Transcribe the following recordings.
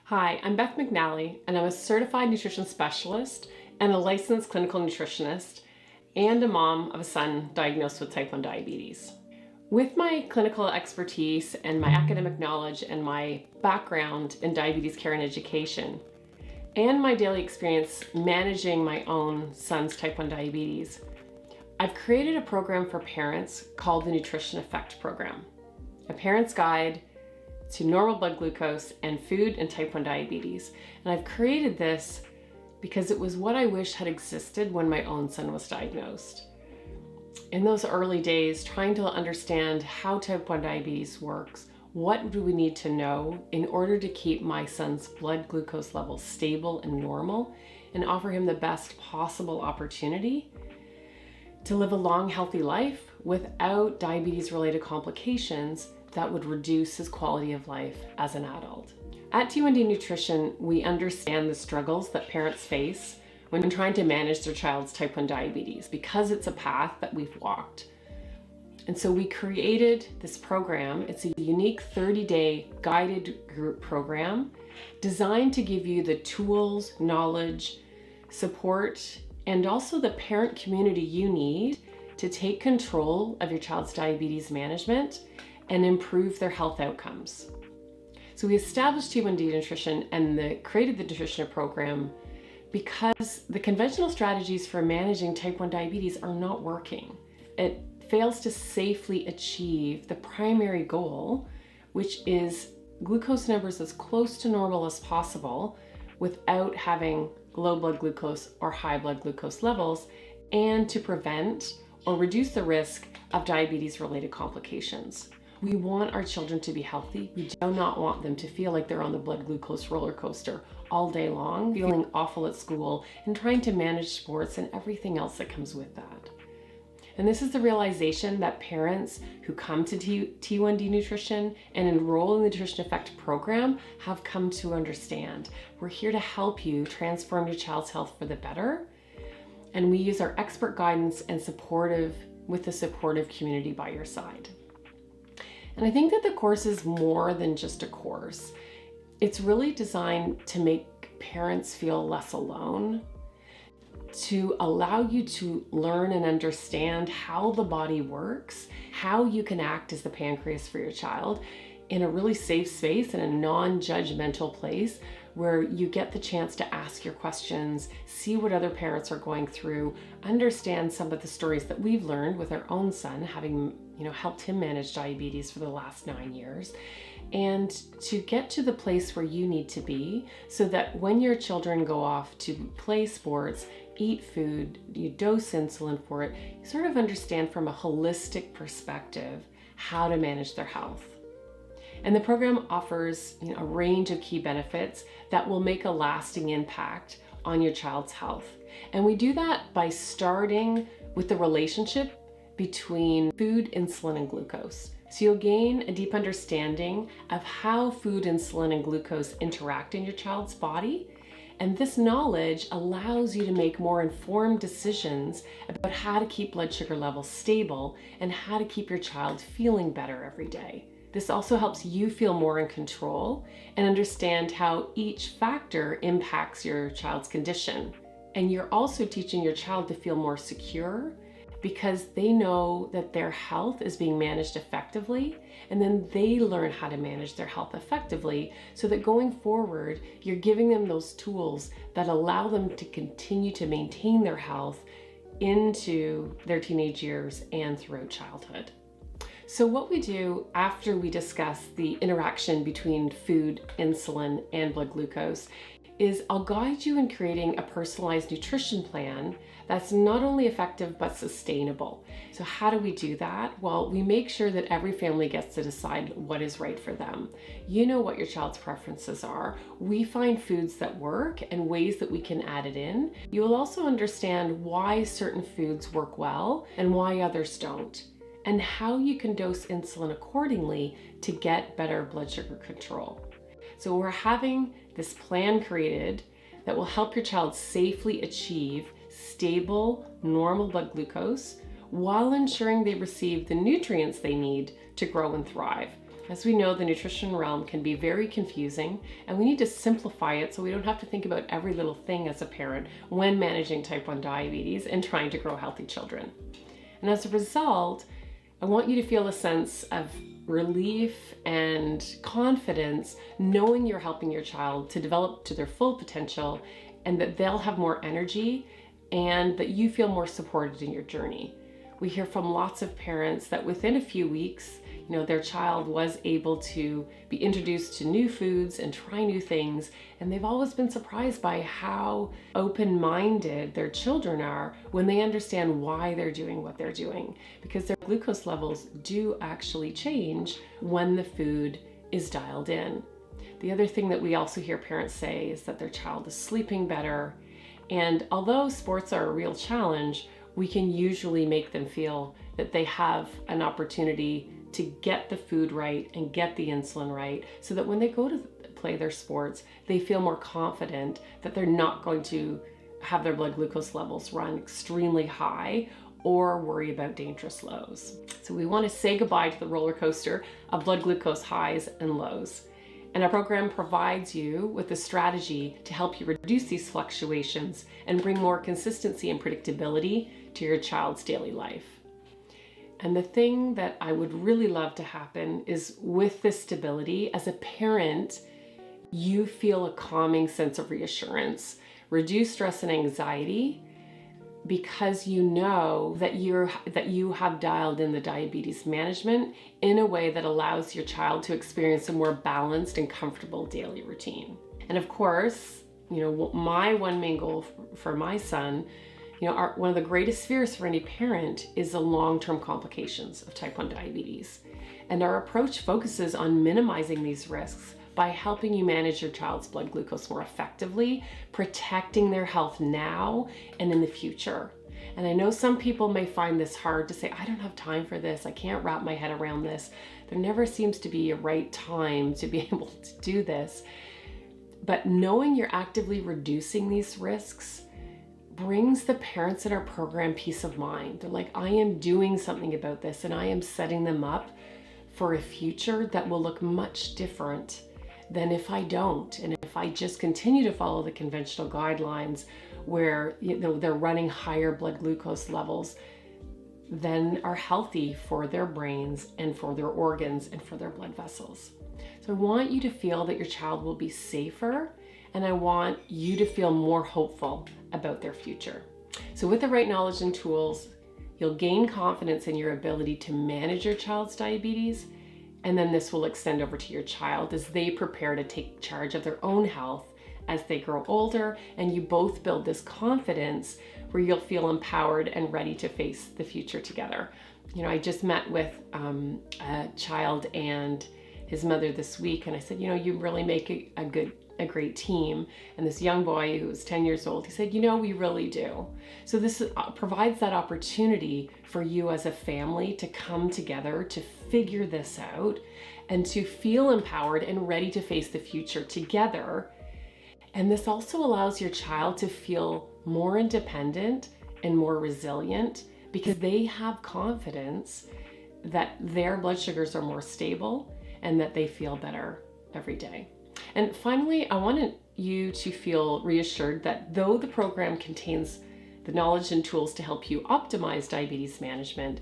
Hi, I'm Beth McNally, and I'm a certified nutrition specialist and a licensed clinical nutritionist and a mom of a son diagnosed with type 1 diabetes. With my clinical expertise and my academic knowledge and my background in diabetes care and education, and my daily experience managing my own son's type 1 diabetes, I've created a program for parents called the Nutrition Effect Program, a parent's guide to normal blood glucose and food and type 1 diabetes. And I've created this because it was what I wish had existed when my own son was diagnosed. In those early days, trying to understand how type 1 diabetes works, what do we need to know in order to keep my son's blood glucose levels stable and normal and offer him the best possible opportunity to live a long, healthy life without diabetes-related complications that would reduce his quality of life as an adult. At T1D Nutrition, we understand the struggles that parents face when trying to manage their child's type 1 diabetes because it's a path that we've walked. And so we created this program. It's a unique 30-day guided group program designed to give you the tools, knowledge, support, and also the parent community you need to take control of your child's diabetes management and improve their health outcomes. So we established T1D Nutrition and created the nutrition program because the conventional strategies for managing type 1 diabetes are not working. It fails to safely achieve the primary goal, which is glucose numbers as close to normal as possible without having low blood glucose or high blood glucose levels, and to prevent or reduce the risk of diabetes-related complications. We want our children to be healthy. We do not want them to feel like they're on the blood glucose roller coaster all day long, feeling awful at school and trying to manage sports and everything else that comes with that. And this is the realization that parents who come to T1D Nutrition and enroll in the Nutrition Effect program have come to understand. We're here to help you transform your child's health for the better. And we use our expert guidance and with the supportive community by your side. And I think that the course is more than just a course. It's really designed to make parents feel less alone, to allow you to learn and understand how the body works, how you can act as the pancreas for your child in a really safe space, in a non-judgmental place where you get the chance to ask your questions, see what other parents are going through, understand some of the stories that we've learned with our own son, having helped him manage diabetes for the last 9 years, and to get to the place where you need to be so that when your children go off to play sports, eat food, you dose insulin for it, you sort of understand from a holistic perspective how to manage their health. And the program offers a range of key benefits that will make a lasting impact on your child's health. And we do that by starting with the relationship between food, insulin, and glucose. So you'll gain a deep understanding of how food, insulin, and glucose interact in your child's body. And this knowledge allows you to make more informed decisions about how to keep blood sugar levels stable and how to keep your child feeling better every day. This also helps you feel more in control and understand how each factor impacts your child's condition. And you're also teaching your child to feel more secure because they know that their health is being managed effectively, and then they learn how to manage their health effectively so that going forward, you're giving them those tools that allow them to continue to maintain their health into their teenage years and throughout childhood. So what we do after we discuss the interaction between food, insulin, and blood glucose is I'll guide you in creating a personalized nutrition plan that's not only effective but sustainable. So how do we do that? Well, we make sure that every family gets to decide what is right for them. You know what your child's preferences are. We find foods that work and ways that we can add it in. You will also understand why certain foods work well and why others don't, and how you can dose insulin accordingly to get better blood sugar control. So we're having this plan created that will help your child safely achieve stable, normal blood glucose while ensuring they receive the nutrients they need to grow and thrive. As we know, the nutrition realm can be very confusing, and we need to simplify it so we don't have to think about every little thing as a parent when managing type 1 diabetes and trying to grow healthy children. And as a result, I want you to feel a sense of relief and confidence knowing you're helping your child to develop to their full potential, and that they'll have more energy and that you feel more supported in your journey. We hear from lots of parents that within a few weeks, their child was able to be introduced to new foods and try new things, and they've always been surprised by how open-minded their children are when they understand why they're doing what they're doing, because their glucose levels do actually change when the food is dialed in. The other thing that we also hear parents say is that their child is sleeping better, and although sports are a real challenge, we can usually make them feel that they have an opportunity to get the food right and get the insulin right, so that when they go to play their sports, they feel more confident that they're not going to have their blood glucose levels run extremely high or worry about dangerous lows. So we want to say goodbye to the roller coaster of blood glucose highs and lows. And our program provides you with a strategy to help you reduce these fluctuations and bring more consistency and predictability to your child's daily life. And the thing that I would really love to happen is, with this stability, as a parent, you feel a calming sense of reassurance, reduce stress and anxiety, because you know that you have dialed in the diabetes management in a way that allows your child to experience a more balanced and comfortable daily routine. And of course, my one main goal for my son, one of the greatest fears for any parent is the long-term complications of type 1 diabetes. And our approach focuses on minimizing these risks by helping you manage your child's blood glucose more effectively, protecting their health now and in the future. And I know some people may find this hard to say, I don't have time for this, I can't wrap my head around this. There never seems to be a right time to be able to do this. But knowing you're actively reducing these risks brings the parents in our program peace of mind. They're like, I am doing something about this, and I am setting them up for a future that will look much different than if I don't. And if I just continue to follow the conventional guidelines where they're running higher blood glucose levels than are healthy for their brains and for their organs and for their blood vessels. So I want you to feel that your child will be safer, and I want you to feel more hopeful about their future. So with the right knowledge and tools, you'll gain confidence in your ability to manage your child's diabetes, and then this will extend over to your child as they prepare to take charge of their own health as they grow older, and you both build this confidence where you'll feel empowered and ready to face the future together. I just met with a child and his mother this week, and I said, you really make a great team. And this young boy who was 10 years old, he said, we really do. So this provides that opportunity for you as a family to come together to figure this out and to feel empowered and ready to face the future together. And this also allows your child to feel more independent and more resilient, because they have confidence that their blood sugars are more stable and that they feel better every day. And finally, I wanted you to feel reassured that though the program contains the knowledge and tools to help you optimize diabetes management,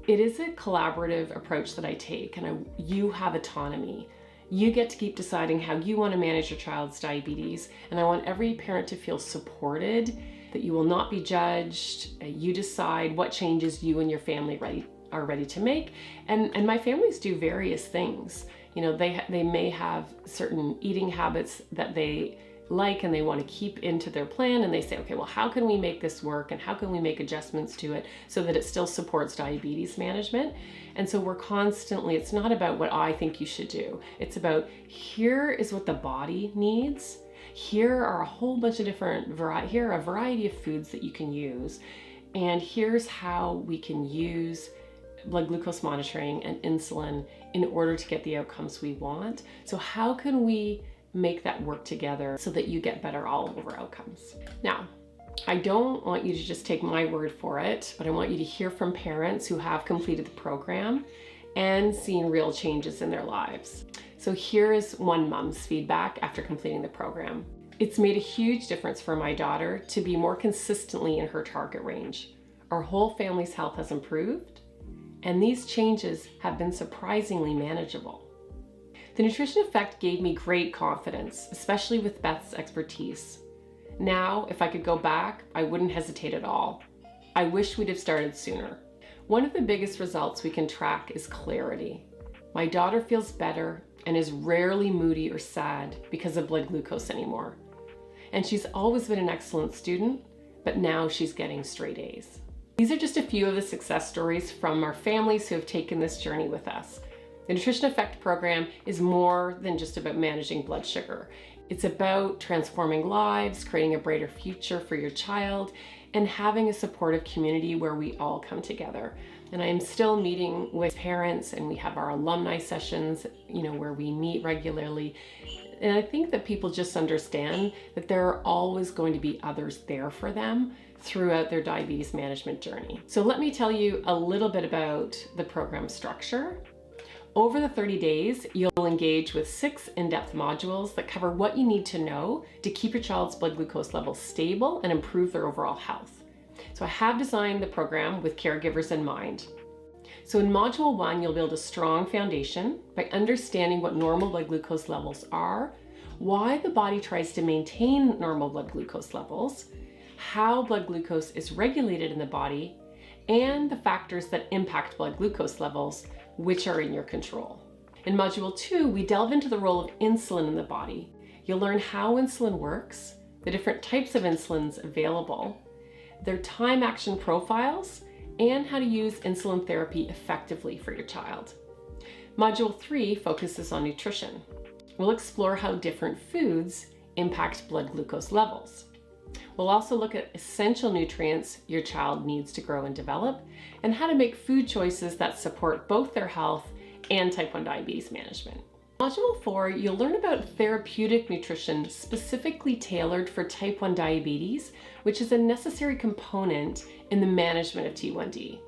it is a collaborative approach that I take, and you have autonomy. You get to keep deciding how you want to manage your child's diabetes, and I want every parent to feel supported, that you will not be judged. You decide what changes you and your family are ready to make. And my families do various things. They may have certain eating habits that they like and they want to keep into their plan, and they say, okay, well, how can we make this work, and how can we make adjustments to it so that it still supports diabetes management? And so we're constantly, it's not about what I think you should do. It's about, here is what the body needs. Here are a whole bunch of here are a variety of foods that you can use. And here's how we can use blood glucose monitoring and insulin in order to get the outcomes we want. So how can we make that work together so that you get better all over outcomes? Now, I don't want you to just take my word for it, but I want you to hear from parents who have completed the program and seeing real changes in their lives. So here is one mom's feedback after completing the program. It's made a huge difference for my daughter to be more consistently in her target range. Our whole family's health has improved, and these changes have been surprisingly manageable. The nutrition effect gave me great confidence, especially with Beth's expertise. Now, if I could go back, I wouldn't hesitate at all. I wish we'd have started sooner. One of the biggest results we can track is clarity. My daughter feels better and is rarely moody or sad because of blood glucose anymore. And she's always been an excellent student, but now she's getting straight A's. These are just a few of the success stories from our families who have taken this journey with us. The Nutrition Effect program is more than just about managing blood sugar. It's about transforming lives, creating a brighter future for your child, and having a supportive community where we all come together. And I am still meeting with parents, and we have our alumni sessions, where we meet regularly. And I think that people just understand that there are always going to be others there for them throughout their diabetes management journey. So let me tell you a little bit about the program structure. Over the 30 days, you'll engage with 6 in-depth modules that cover what you need to know to keep your child's blood glucose levels stable and improve their overall health. So I have designed the program with caregivers in mind. So in Module 1, you'll build a strong foundation by understanding what normal blood glucose levels are, why the body tries to maintain normal blood glucose levels, how blood glucose is regulated in the body, and the factors that impact blood glucose levels, which are in your control. In Module 2, we delve into the role of insulin in the body. You'll learn how insulin works, the different types of insulins available, their time action profiles, and how to use insulin therapy effectively for your child. Module 3 focuses on nutrition. We'll explore how different foods impact blood glucose levels. We'll also look at essential nutrients your child needs to grow and develop, and how to make food choices that support both their health and type 1 diabetes management. Module 4, you'll learn about therapeutic nutrition specifically tailored for type 1 diabetes, which is a necessary component in the management of T1D.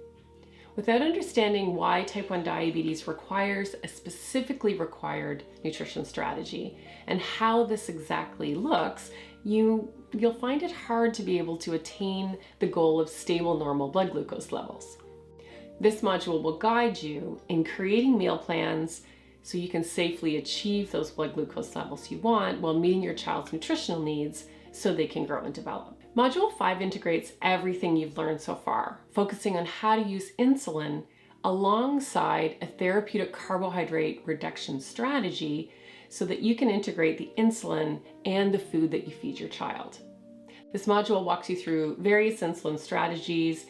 Without understanding why type 1 diabetes requires a specifically required nutrition strategy and how this exactly looks, you'll find it hard to be able to attain the goal of stable normal blood glucose levels. This module will guide you in creating meal plans so you can safely achieve those blood glucose levels you want while meeting your child's nutritional needs so they can grow and develop. Module 5 integrates everything you've learned so far, focusing on how to use insulin alongside a therapeutic carbohydrate reduction strategy so that you can integrate the insulin and the food that you feed your child. This module walks you through various insulin strategies,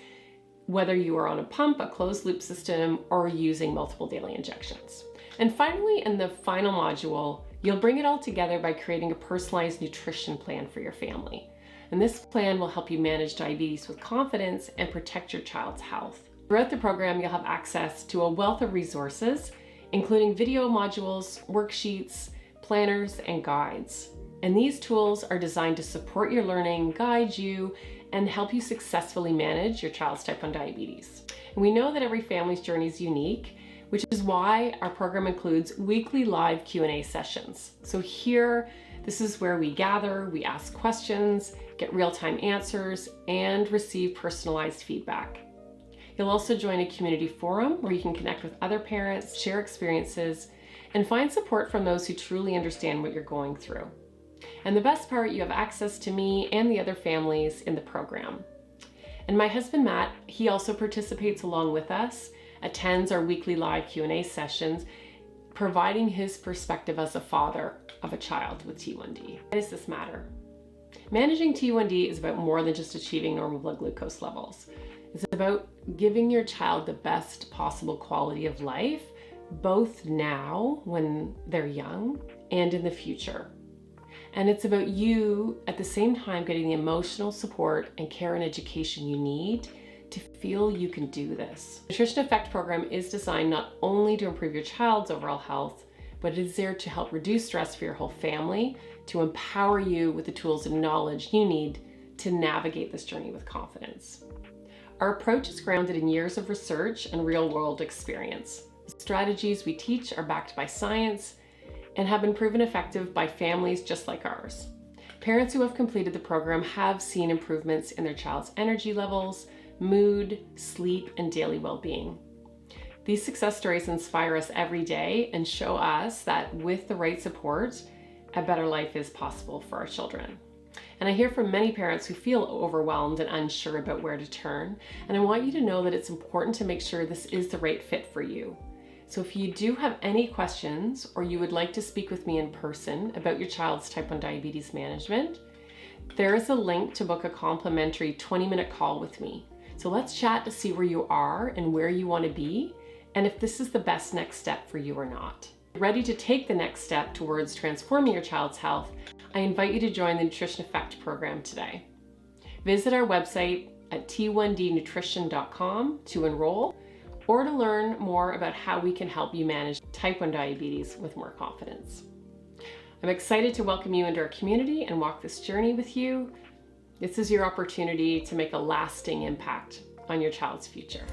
whether you are on a pump, a closed loop system, or using multiple daily injections. And finally, in the final module, you'll bring it all together by creating a personalized nutrition plan for your family. And this plan will help you manage diabetes with confidence and protect your child's health. Throughout the program, you'll have access to a wealth of resources, including video modules, worksheets, planners, and guides. And these tools are designed to support your learning, guide you, and help you successfully manage your child's type 1 diabetes. And we know that every family's journey is unique, which is why our program includes weekly live Q&A sessions. So here, this is where we gather, we ask questions, get real-time answers, and receive personalized feedback. You'll also join a community forum where you can connect with other parents, share experiences, and find support from those who truly understand what you're going through. And the best part, you have access to me and the other families in the program. And my husband, Matt, he also participates along with us, attends our weekly live Q&A sessions, providing his perspective as a father of a child with T1D. Why does this matter? Managing T1D is about more than just achieving normal blood glucose levels. It's about giving your child the best possible quality of life, both now when they're young and in the future. And it's about you at the same time getting the emotional support and care and education you need to feel you can do this. The Nutrition Effect program is designed not only to improve your child's overall health, but it is there to help reduce stress for your whole family, to empower you with the tools and knowledge you need to navigate this journey with confidence. Our approach is grounded in years of research and real-world experience. The strategies we teach are backed by science and have been proven effective by families just like ours. Parents who have completed the program have seen improvements in their child's energy levels, mood, sleep, and daily well-being. These success stories inspire us every day and show us that with the right support, a better life is possible for our children. And I hear from many parents who feel overwhelmed and unsure about where to turn, and I want you to know that it's important to make sure this is the right fit for you. So if you do have any questions or you would like to speak with me in person about your child's type 1 diabetes management, there is a link to book a complimentary 20-minute call with me. So let's chat to see where you are and where you want to be, and if this is the best next step for you or not. Ready to take the next step towards transforming your child's health, I invite you to join the Nutrition Effect program today. Visit our website at t1dnutrition.com to enroll or to learn more about how we can help you manage type 1 diabetes with more confidence. I'm excited to welcome you into our community and walk this journey with you. This is your opportunity to make a lasting impact on your child's future.